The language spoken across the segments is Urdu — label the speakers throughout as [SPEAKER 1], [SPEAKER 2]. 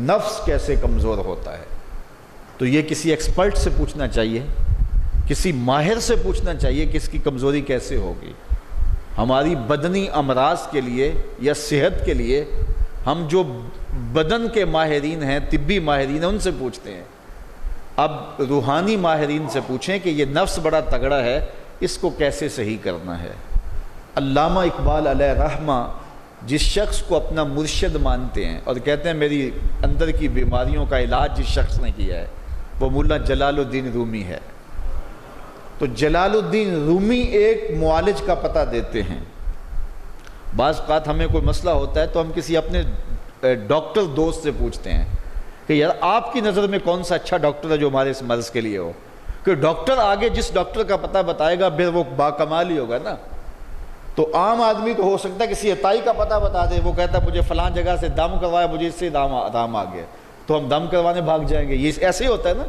[SPEAKER 1] نفس کیسے کمزور ہوتا ہے؟ تو یہ کسی ایکسپرٹ سے پوچھنا چاہیے، کسی ماہر سے پوچھنا چاہیے کہ اس کی کمزوری کیسے ہوگی۔ ہماری بدنی امراض کے لیے یا صحت کے لیے ہم جو بدن کے ماہرین ہیں، طبی ماہرین ہیں، ان سے پوچھتے ہیں۔ اب روحانی ماہرین سے پوچھیں کہ یہ نفس بڑا تگڑا ہے، اس کو کیسے صحیح کرنا ہے۔ علامہ اقبال علیہ رحمہ جس شخص کو اپنا مرشد مانتے ہیں اور کہتے ہیں میری اندر کی بیماریوں کا علاج جس شخص نے کیا ہے وہ مولا جلال الدین رومی ہے۔ تو جلال الدین رومی ایک معالج کا پتہ دیتے ہیں۔ بعض اوقات ہمیں کوئی مسئلہ ہوتا ہے تو ہم کسی اپنے ڈاکٹر دوست سے پوچھتے ہیں کہ یار آپ کی نظر میں کون سا اچھا ڈاکٹر ہے جو ہمارے اس مرض کے لیے ہو، کہ ڈاکٹر آگے جس ڈاکٹر کا پتہ بتائے گا پھر وہ باکمال ہی ہوگا نا۔ تو عام آدمی تو ہو سکتا ہے کسی عطائی کا پتہ بتا دے، وہ کہتا ہے مجھے فلاں جگہ سے دم کروایا، مجھے اس سے آرام آ گیا، تو ہم دم کروانے بھاگ جائیں گے۔ یہ ایسے ہی ہوتا ہے نا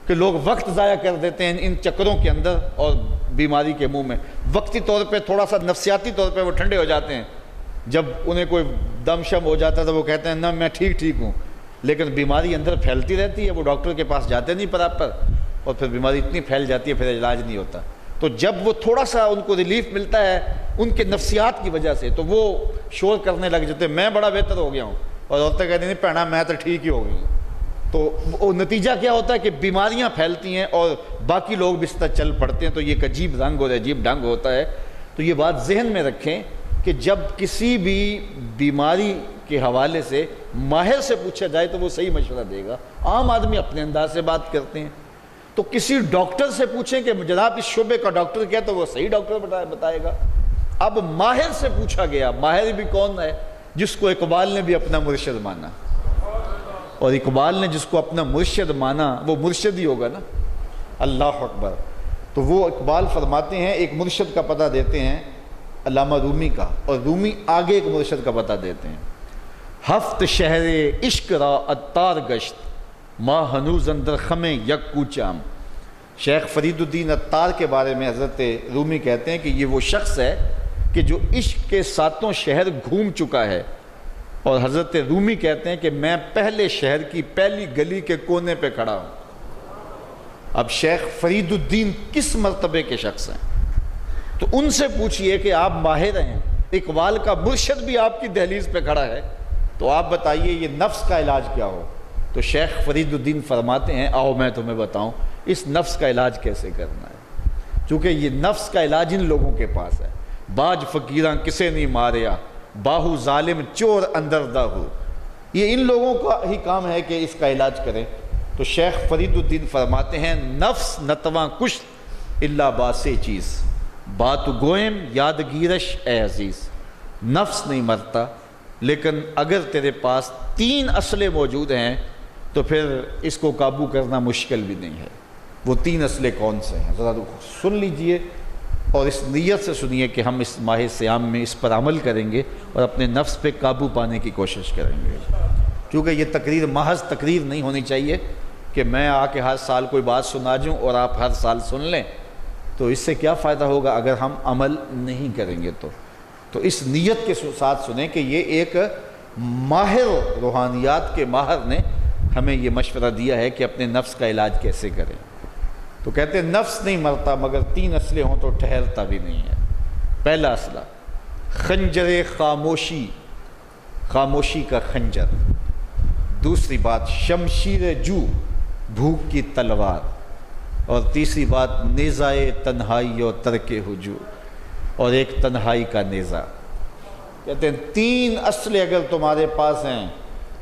[SPEAKER 1] کہ لوگ وقت ضائع کر دیتے ہیں ان چکروں کے اندر اور بیماری کے منہ میں۔ وقتی طور پہ تھوڑا سا نفسیاتی طور پہ وہ ٹھنڈے ہو جاتے ہیں، جب انہیں کوئی دم شم ہو جاتا ہے تو وہ کہتے ہیں نا میں ٹھیک ہوں، لیکن بیماری اندر پھیلتی رہتی ہے، وہ ڈاکٹر کے پاس جاتے نہیں پراپر، اور پھر بیماری اتنی پھیل جاتی ہے پھر علاج نہیں ہوتا۔ تو جب وہ تھوڑا سا ان کو ریلیف ملتا ہے ان کے نفسیات کی وجہ سے تو وہ شور کرنے لگ جاتے ہیں میں بڑا بہتر ہو گیا ہوں، اور عورتیں کہتی ہیں نہیں پہنا میں تو ٹھیک ہی ہو گئی ہوں۔ تو وہ نتیجہ کیا ہوتا ہے کہ بیماریاں پھیلتی ہیں اور باقی لوگ بھی اس طرح چل پڑتے ہیں، تو یہ ایک عجیب رنگ اور عجیب ڈھنگ ہوتا ہے۔ تو یہ بات ذہن میں رکھیں کہ جب کسی بھی بیماری کے حوالے سے ماہر سے پوچھا جائے تو وہ صحیح مشورہ دے گا۔ عام آدمی اپنے انداز سے بات کرتے ہیں، تو کسی ڈاکٹر سے پوچھیں کہ جناب اس شعبے کا ڈاکٹر کیا، تو وہ صحیح ڈاکٹر بتائے گا۔ اب ماہر سے پوچھا گیا، ماہر بھی کون ہے؟ جس کو اقبال نے بھی اپنا مرشد مانا، اور اقبال نے جس کو اپنا مرشد مانا وہ مرشد ہی ہوگا نا۔ اللہ اکبر۔ تو وہ اقبال فرماتے ہیں ایک مرشد کا پتہ دیتے ہیں علامہ رومی کا، اور رومی آگے ایک مرشد کا پتہ دیتے ہیں۔ ہفت شہر عشق را عطار گشت ما ہنوز اندر خم یک کوچام۔ شیخ فرید الدین عطار کے بارے میں حضرت رومی کہتے ہیں کہ یہ وہ شخص ہے کہ جو عشق کے ساتوں شہر گھوم چکا ہے، اور حضرت رومی کہتے ہیں کہ میں پہلے شہر کی پہلی گلی کے کونے پہ کھڑا ہوں۔ اب شیخ فرید الدین کس مرتبے کے شخص ہیں؟ تو ان سے پوچھئے کہ آپ ماہر ہیں، اقبال کا مرشد بھی آپ کی دہلیز پہ کھڑا ہے، تو آپ بتائیے یہ نفس کا علاج کیا ہو؟ تو شیخ فرید الدین فرماتے ہیں آؤ میں تمہیں بتاؤں اس نفس کا علاج کیسے کرنا ہے، چونکہ یہ نفس کا علاج ان لوگوں کے پاس ہے۔ باج فقیراں کسے نہیں ماریا، باہو ظالم چور اندر دا ہو، یہ ان لوگوں کا ہی کام ہے کہ اس کا علاج کریں۔ تو شیخ فرید الدین فرماتے ہیں نفس نتواں کش الا باسے چیز بات گوئم یادگیرش اے عزیز۔ نفس نہیں مرتا، لیکن اگر تیرے پاس 3 اسلحے موجود ہیں تو پھر اس کو قابو کرنا مشکل بھی نہیں ہے۔ وہ 3 اسلحے کون سے ہیں ذرا سن لیجئے، اور اس نیت سے سنیے کہ ہم اس ماہ صیام میں اس پر عمل کریں گے اور اپنے نفس پہ قابو پانے کی کوشش کریں گے۔ کیونکہ یہ تقریر محض تقریر نہیں ہونی چاہیے کہ میں آ کے ہر سال کوئی بات سنا جوں اور آپ ہر سال سن لیں، تو اس سے کیا فائدہ ہوگا اگر ہم عمل نہیں کریں گے تو اس نیت کے ساتھ سنیں کہ یہ ایک ماہر روحانیات کے ماہر نے ہمیں یہ مشورہ دیا ہے کہ اپنے نفس کا علاج کیسے کریں۔ تو کہتے ہیں نفس نہیں مرتا مگر 3 اسلحے ہوں تو ٹھہرتا بھی نہیں ہے۔ پہلا اسلحہ خنجر خاموشی، خاموشی کا خنجر۔ دوسری بات شمشیر جو، بھوک کی تلوار۔ اور تیسری بات نیزائے تنہائی اور ترک ہجوم، اور ایک تنہائی کا نیزہ۔ کہتے ہیں 3 اسلحے اگر تمہارے پاس ہیں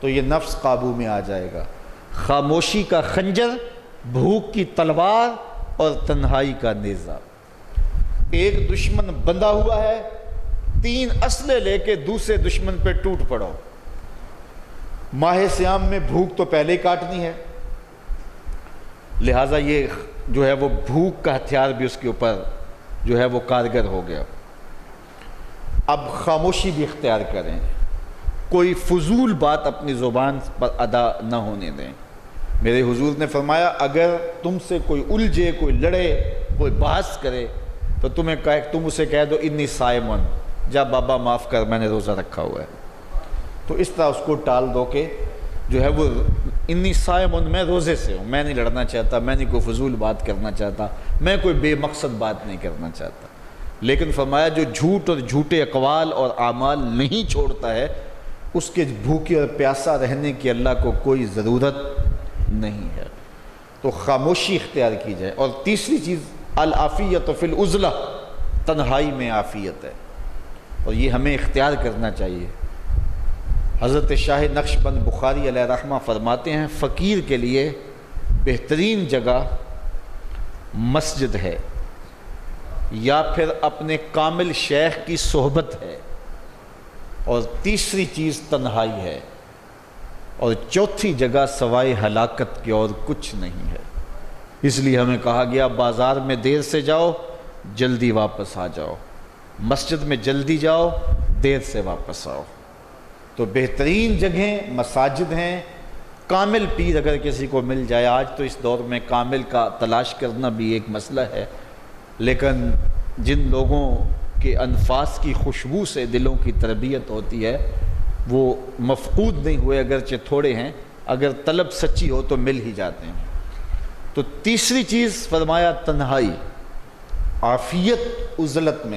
[SPEAKER 1] تو یہ نفس قابو میں آ جائے گا۔ خاموشی کا خنجر، بھوک کی تلوار اور تنہائی کا نیزہ۔ ایک دشمن بندھا ہوا ہے، 3 اسلحے لے کے دوسرے دشمن پہ ٹوٹ پڑو۔ ماہ صیام میں بھوک تو پہلے ہی کاٹنی ہے، لہٰذا یہ جو ہے وہ بھوک کا ہتھیار بھی اس کے اوپر جو ہے وہ کارگر ہو گیا۔ اب خاموشی بھی اختیار کریں، کوئی فضول بات اپنی زبان پر ادا نہ ہونے دیں۔ میرے حضور نے فرمایا اگر تم سے کوئی الجھے، کوئی لڑے، کوئی بحث کرے تو تم اسے کہہ دو انی صائمن، جا بابا معاف کر میں نے روزہ رکھا ہوا ہے۔ تو اس طرح اس کو ٹال دو کہ جو ہے وہ انی صائم میں روزے سے ہوں، میں نہیں لڑنا چاہتا، میں نہیں کوئی فضول بات کرنا چاہتا، میں کوئی بے مقصد بات نہیں کرنا چاہتا. لیکن فرمایا جو جھوٹ اور جھوٹے اقوال اور اعمال نہیں چھوڑتا ہے اس کے بھوکے اور پیاسا رہنے کی اللہ کو کوئی ضرورت نہیں ہے. تو خاموشی اختیار کی جائے. اور تیسری چیز العافیت فی العزلہ، تنہائی میں عافیت ہے، اور یہ ہمیں اختیار کرنا چاہیے. حضرت شاہ نقشبند بخاری علیہ رحمہ فرماتے ہیں فقیر کے لیے بہترین جگہ مسجد ہے یا پھر اپنے کامل شیخ کی صحبت ہے، اور تیسری چیز تنہائی ہے، اور چوتھی جگہ سوائے ہلاکت کے اور کچھ نہیں ہے. اس لیے ہمیں کہا گیا بازار میں دیر سے جاؤ جلدی واپس آ جاؤ، مسجد میں جلدی جاؤ دیر سے واپس آؤ. تو بہترین جگہیں مساجد ہیں. کامل پیر اگر کسی کو مل جائے، آج تو اس دور میں کامل کا تلاش کرنا بھی ایک مسئلہ ہے، لیکن جن لوگوں کے انفاس کی خوشبو سے دلوں کی تربیت ہوتی ہے وہ مفقود نہیں ہوئے، اگرچہ تھوڑے ہیں، اگر طلب سچی ہو تو مل ہی جاتے ہیں. تو تیسری چیز فرمایا تنہائی، عافیت عزلت میں.